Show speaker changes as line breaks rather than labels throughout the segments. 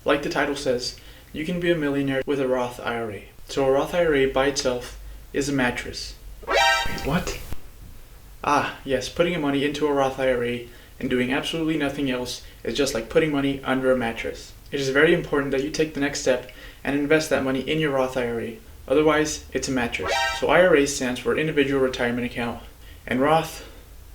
Like the title says, you can be a millionaire with a Roth IRA. So a Roth IRA by itself is a mattress. Wait, what? Ah, yes, putting your money into a Roth IRA and doing absolutely nothing else is just like putting money under a mattress. It is very important that you take the next step and invest that money in your Roth IRA. Otherwise, it's a mattress. So IRA stands for Individual Retirement Account. And Roth,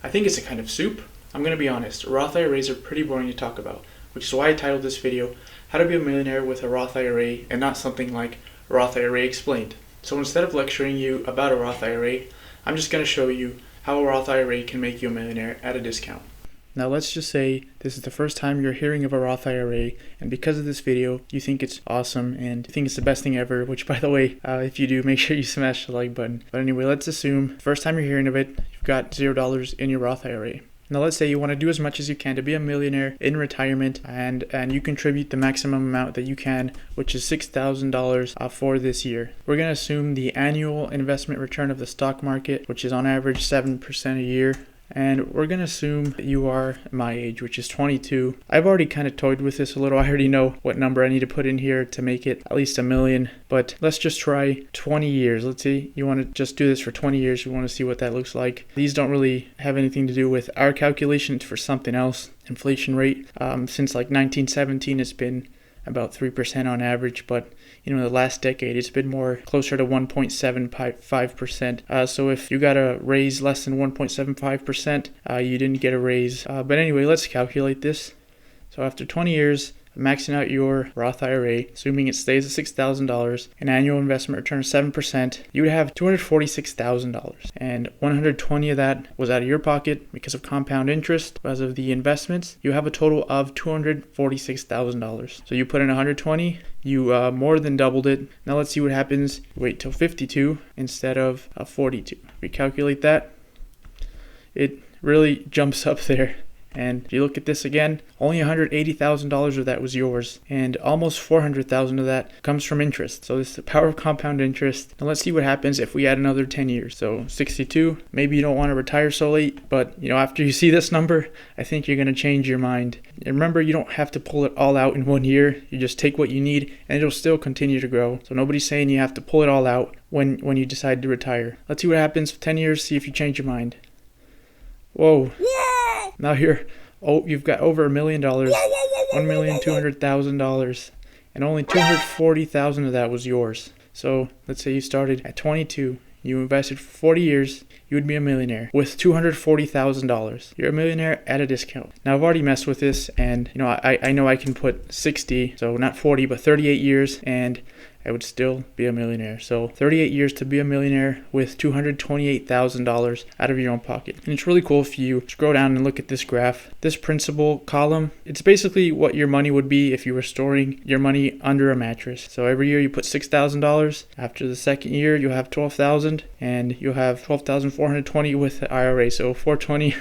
I think it's a kind of soup. I'm going to be honest, Roth IRAs are pretty boring to talk about, which is why I titled this video, How to Be a Millionaire with a Roth IRA, and not something like Roth IRA Explained. So instead of lecturing you about a Roth IRA, I'm just going to show you how a Roth IRA can make you a millionaire at a discount. Now let's just say this is the first time you're hearing of a Roth IRA, and because of this video you think it's awesome and you think it's the best thing ever, which by the way, if you do, make sure you smash the like button. But anyway, let's assume first time you're hearing of it, you've got $0 in your Roth IRA. Now let's say you want to do as much as you can to be a millionaire in retirement, and you contribute the maximum amount that you can, which is $6,000 for this year. We're going to assume the annual investment return of the stock market, which is on average 7% a year. And we're going to assume that you are my age, which is 22. I've already kind of toyed with this a little. I already know what number I need to put in here to make it at least $1 million. But let's just try 20 years. Let's see. You want to just do this for 20 years. We want to see what that looks like. These don't really have anything to do with our calculations for something else. Inflation rate. Since like 1917, it's been about 3% on average, but the last decade it's been more closer to 1.75%. So if you got a raise less than 1.75%, you didn't get a raise. But anyway, let's calculate this. So after 20 years, maxing out your Roth IRA, assuming it stays at $6,000, an annual investment return of 7%, you would have $246,000. And 120 of that was out of your pocket because of compound interest. Because of the investments, you have a total of $246,000. So you put in 120, you more than doubled it. Now let's see what happens. Wait till 52 instead of 42. We calculate that. It really jumps up there. And if you look at this again, only $180,000 of that was yours, and almost $400,000 of that comes from interest. So this is the power of compound interest. Now let's see what happens if we add another 10 years. So 62, maybe you don't want to retire so late, but after you see this number, I think you're going to change your mind. And remember, you don't have to pull it all out in 1 year. You just take what you need, and it'll still continue to grow. So nobody's saying you have to pull it all out when you decide to retire. Let's see what happens for 10 years, see if you change your mind. Whoa. Now you've got over $1 million, $1,200,000, and only $240,000 of that was yours. So let's say you started at 22, you invested for 40 years, you would be a millionaire with $240,000. You're a millionaire at a discount. Now I've already messed with this, and I know I can put 60, so not 40, but 38 years, and I would still be a millionaire. So 38 years to be a millionaire with $228,000 out of your own pocket. And it's really cool if you scroll down and look at this graph. This principal column, it's basically what your money would be if you were storing your money under a mattress. So every year you put $6,000. After the second year, you'll have $12,000, and you'll have $12,420 with the IRA. So 420,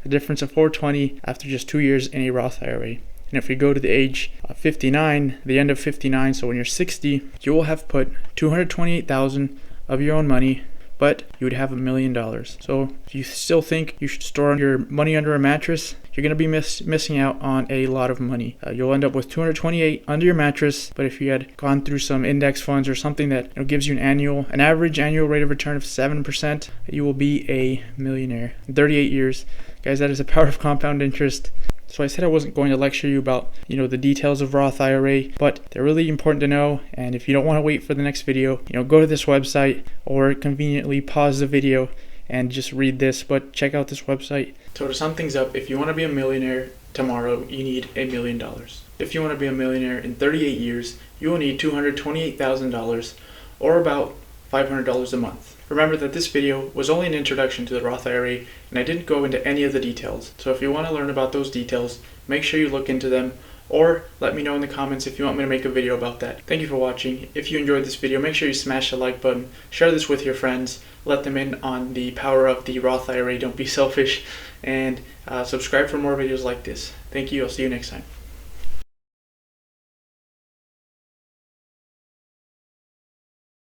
a difference of 420 after just 2 years in a Roth IRA. And if you go to the age of 59, the end of 59, so when you're 60, you will have put $228,000 of your own money, but you would have $1 million. So if you still think you should store your money under a mattress, you're going to be missing out on a lot of money. You'll end up with $228 under your mattress, but if you had gone through some index funds or something that gives you an average annual rate of return of 7%, you will be a millionaire in 38 years. Guys, that is the power of compound interest. So I said I wasn't going to lecture you about, the details of Roth IRA, but they're really important to know. And if you don't want to wait for the next video, go to this website or conveniently pause the video and just read this, but check out this website. So to sum things up, if you want to be a millionaire tomorrow, you need $1 million. If you want to be a millionaire in 38 years, you will need $228,000 or about $500 a month. Remember that this video was only an introduction to the Roth IRA, and I didn't go into any of the details. So if you want to learn about those details, make sure you look into them, or let me know in the comments if you want me to make a video about that. Thank you for watching. If you enjoyed this video, make sure you smash the like button, share this with your friends, let them in on the power of the Roth IRA, don't be selfish, and subscribe for more videos like this. Thank you, I'll see you next time.